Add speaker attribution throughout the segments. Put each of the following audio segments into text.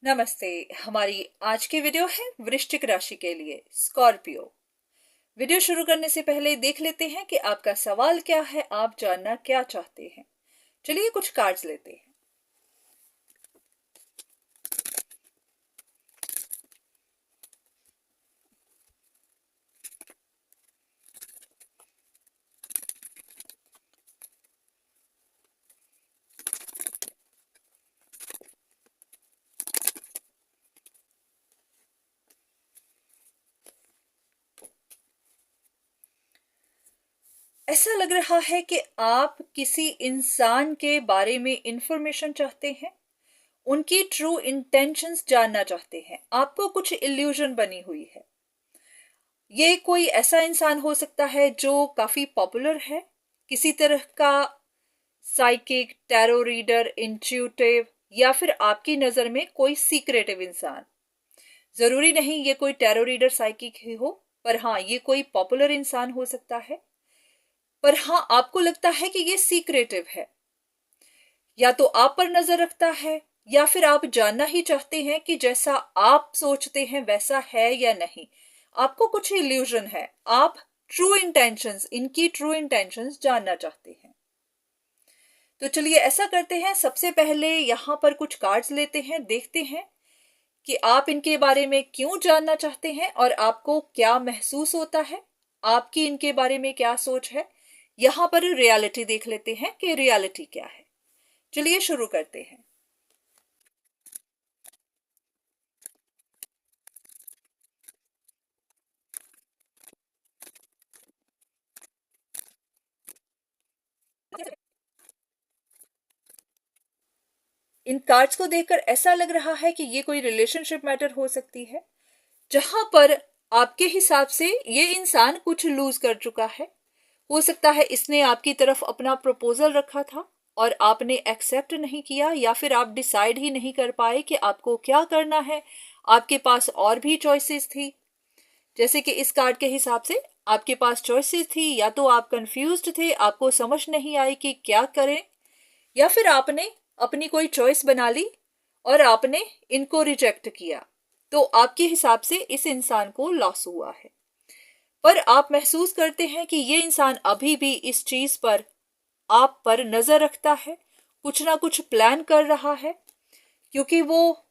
Speaker 1: नमस्ते। हमारी आज की वीडियो है वृश्चिक राशि के लिए स्कॉर्पियो। वीडियो शुरू करने से पहले देख लेते हैं कि आपका सवाल क्या है, आप जानना क्या चाहते हैं। चलिए कुछ कार्ड्स लेते हैं। ऐसा लग रहा है कि आप किसी इंसान के बारे में इंफॉर्मेशन चाहते हैं, उनकी ट्रू इंटेंशंस जानना चाहते हैं। आपको कुछ इल्यूजन बनी हुई है। ये कोई ऐसा इंसान हो सकता है जो काफी पॉपुलर है, किसी तरह का साइकिक, टैरो रीडर, इंट्यूटिव, या फिर आपकी नजर में कोई सीक्रेटिव इंसान। जरूरी नहीं ये कोई टैरो रीडर साइकिक ही हो, पर हाँ ये कोई पॉपुलर इंसान हो सकता है। पर हाँ आपको लगता है कि ये सीक्रेटिव है, या तो आप पर नजर रखता है, या फिर आप जानना ही चाहते हैं कि जैसा आप सोचते हैं वैसा है या नहीं। आपको कुछ इल्यूजन है, आप ट्रू इंटेंशंस, इनकी ट्रू इंटेंशंस जानना चाहते हैं। तो चलिए ऐसा करते हैं, सबसे पहले यहाँ पर कुछ कार्ड्स लेते हैं, देखते हैं कि आप इनके बारे में क्यों जानना चाहते हैं और आपको क्या महसूस होता है, आपकी इनके बारे में क्या सोच है। यहाँ पर रियलिटी देख लेते हैं कि रियलिटी क्या है। चलिए शुरू करते हैं। इन कार्ड्स को देखकर ऐसा लग रहा है कि ये कोई रिलेशनशिप मैटर हो सकती है, जहां पर आपके हिसाब से ये इंसान कुछ लूज कर चुका है। हो सकता है इसने आपकी तरफ अपना प्रपोजल रखा था और आपने एक्सेप्ट नहीं किया, या फिर आप डिसाइड ही नहीं कर पाए कि आपको क्या करना है। आपके पास और भी चॉइसेस थी, जैसे कि इस कार्ड के हिसाब से आपके पास चॉइसेस थी, या तो आप कंफ्यूज्ड थे, आपको समझ नहीं आई कि क्या करें, या फिर आपने अपनी कोई चॉइस बना ली और आपने इनको रिजेक्ट किया। तो आपके हिसाब से इस इंसान को लॉस हुआ है, पर आप महसूस करते हैं कि ये इंसान अभी भी इस चीज पर, आप पर नजर रखता है, कुछ ना कुछ प्लान कर रहा है, क्योंकि वो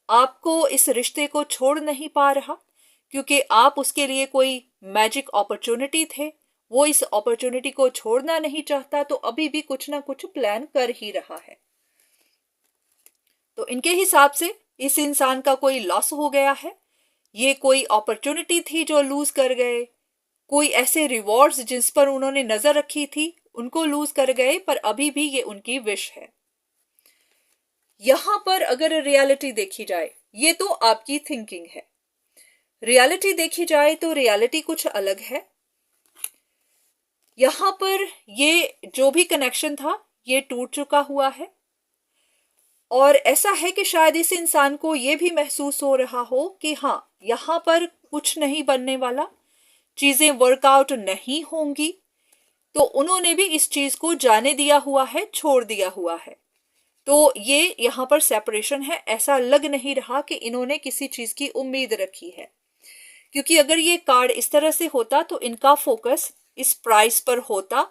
Speaker 1: आपको, इस रिश्ते को छोड़ नहीं पा रहा, क्योंकि आप उसके लिए कोई मैजिक अपॉर्चुनिटी थे। वो इस अपॉर्चुनिटी को छोड़ना नहीं चाहता, तो अभी भी कुछ ना कुछ प्लान कर ही रहा है। तो इनके हिसाब से इस इंसान का कोई लॉस हो गया है, ये कोई अपॉर्चुनिटी थी जो लूज कर गए, कोई ऐसे रिवॉर्ड्स जिस पर उन्होंने नजर रखी थी उनको लूज कर गए, पर अभी भी ये उनकी विश है। यहां पर अगर रियलिटी देखी जाए, ये तो आपकी थिंकिंग है। रियलिटी देखी जाए तो रियलिटी कुछ अलग है। यहां पर ये जो भी कनेक्शन था ये टूट चुका हुआ है, और ऐसा है कि शायद इस इंसान को ये भी महसूस हो रहा हो कि हाँ यहाँ पर कुछ नहीं बनने वाला, चीजें वर्कआउट नहीं होंगी, तो उन्होंने भी इस चीज को जाने दिया हुआ है, छोड़ दिया हुआ है। तो ये यहाँ पर सेपरेशन है। ऐसा लग नहीं रहा कि इन्होंने किसी चीज की उम्मीद रखी है, क्योंकि अगर ये कार्ड इस तरह से होता तो इनका फोकस इस प्राइस पर होता।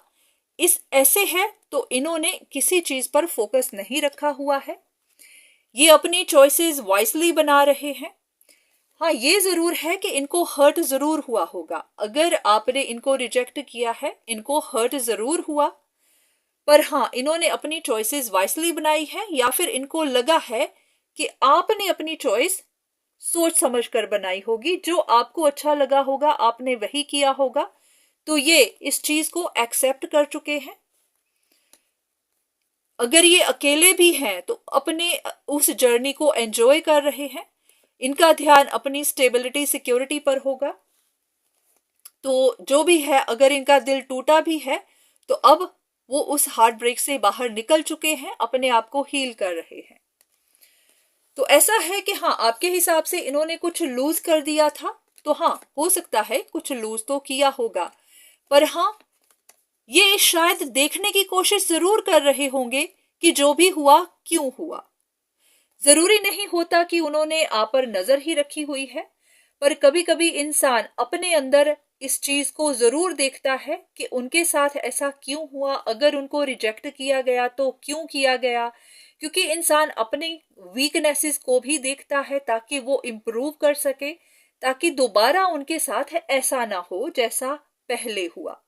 Speaker 1: इस ऐसे है तो इन्होंने किसी चीज पर फोकस नहीं रखा हुआ है, ये अपनी चॉइसेस वाइसली बना रहे हैं। हाँ ये जरूर है कि इनको हर्ट जरूर हुआ होगा, अगर आपने इनको रिजेक्ट किया है इनको हर्ट जरूर हुआ, पर हाँ इन्होंने अपनी चॉइसेस वाइसली बनाई है, या फिर इनको लगा है कि आपने अपनी चॉइस सोच समझ कर बनाई होगी, जो आपको अच्छा लगा होगा आपने वही किया होगा। तो ये इस चीज को एक्सेप्ट कर चुके हैं। अगर ये अकेले भी हैं तो अपने उस जर्नी को एंजॉय कर रहे हैं। इनका ध्यान अपनी स्टेबिलिटी, सिक्योरिटी पर होगा। तो जो भी है, अगर इनका दिल टूटा भी है तो अब वो उस हार्ट ब्रेक से बाहर निकल चुके हैं, अपने आप को हील कर रहे हैं। तो ऐसा है कि हाँ आपके हिसाब से इन्होंने कुछ लूज कर दिया था, तो हाँ हो सकता है कुछ लूज तो किया होगा, पर हाँ ये शायद देखने की कोशिश जरूर कर रहे होंगे कि जो भी हुआ क्यों हुआ। जरूरी नहीं होता कि उन्होंने आप पर नजर ही रखी हुई है, पर कभी कभी इंसान अपने अंदर इस चीज को जरूर देखता है कि उनके साथ ऐसा क्यों हुआ, अगर उनको रिजेक्ट किया गया तो क्यों किया गया। क्योंकि इंसान अपनी वीकनेसेस को भी देखता है ताकि वो इम्प्रूव कर सके, ताकि दोबारा उनके साथ ऐसा ना हो जैसा पहले हुआ।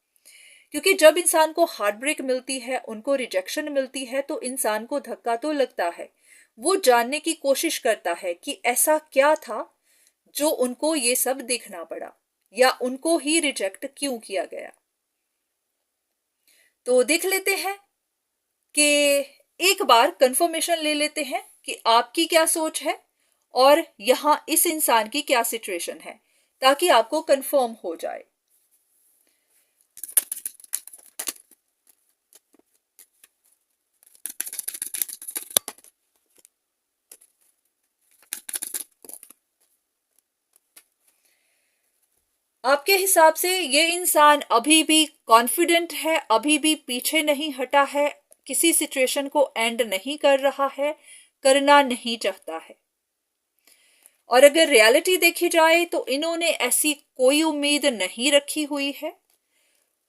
Speaker 1: क्योंकि जब इंसान को हार्ट ब्रेक मिलती है, उनको रिजेक्शन मिलती है, तो इंसान को धक्का तो लगता है। वो जानने की कोशिश करता है कि ऐसा क्या था जो उनको ये सब देखना पड़ा, या उनको ही रिजेक्ट क्यों किया गया। तो देख लेते हैं कि एक बार कंफर्मेशन ले लेते हैं कि आपकी क्या सोच है और यहां इस इंसान की क्या सिचुएशन है, ताकि आपको कंफर्म हो जाए। आपके हिसाब से ये इंसान अभी भी कॉन्फिडेंट है, अभी भी पीछे नहीं हटा है, किसी सिचुएशन को एंड नहीं कर रहा है, करना नहीं चाहता है। और अगर रियलिटी देखी जाए तो इन्होंने ऐसी कोई उम्मीद नहीं रखी हुई है।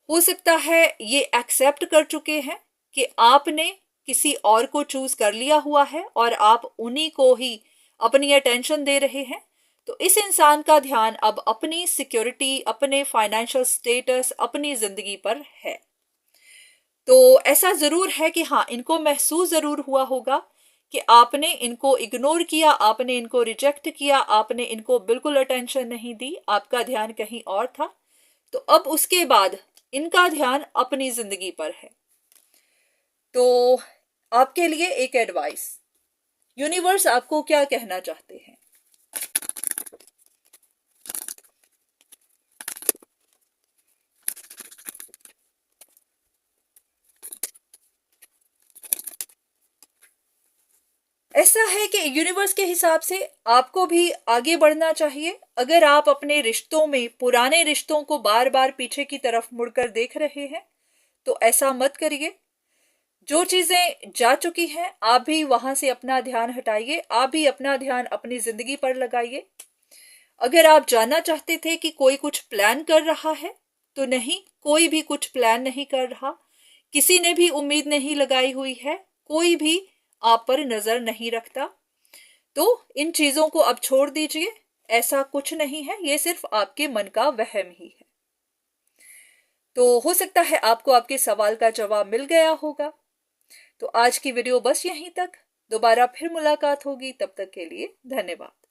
Speaker 1: हो सकता है ये एक्सेप्ट कर चुके हैं कि आपने किसी और को चूज कर लिया हुआ है और आप उन्हीं को ही अपनी अटेंशन दे रहे हैं। तो इस इंसान का ध्यान अब अपनी सिक्योरिटी, अपने फाइनेंशियल स्टेटस, अपनी जिंदगी पर है। तो ऐसा जरूर है कि हाँ, इनको महसूस जरूर हुआ होगा कि आपने इनको इग्नोर किया, आपने इनको रिजेक्ट किया, आपने इनको बिल्कुल अटेंशन नहीं दी, आपका ध्यान कहीं और था। तो अब उसके बाद इनका ध्यान अपनी जिंदगी पर है। तो आपके लिए एक एडवाइस, यूनिवर्स आपको क्या कहना चाहते हैं। ऐसा है कि यूनिवर्स के हिसाब से आपको भी आगे बढ़ना चाहिए। अगर आप अपने रिश्तों में, पुराने रिश्तों को बार बार पीछे की तरफ मुड़कर देख रहे हैं, तो ऐसा मत करिए। जो चीजें जा चुकी हैं, आप भी वहां से अपना ध्यान हटाइए, आप भी अपना ध्यान अपनी जिंदगी पर लगाइए। अगर आप जानना चाहते थे कि कोई कुछ प्लान कर रहा है, तो नहीं, कोई भी कुछ प्लान नहीं कर रहा, किसी ने भी उम्मीद नहीं लगाई हुई है, कोई भी आप पर नजर नहीं रखता। तो इन चीजों को अब छोड़ दीजिए, ऐसा कुछ नहीं है, ये सिर्फ आपके मन का वहम ही है। तो हो सकता है आपको आपके सवाल का जवाब मिल गया होगा। तो आज की वीडियो बस यहीं तक, दोबारा फिर मुलाकात होगी, तब तक के लिए धन्यवाद।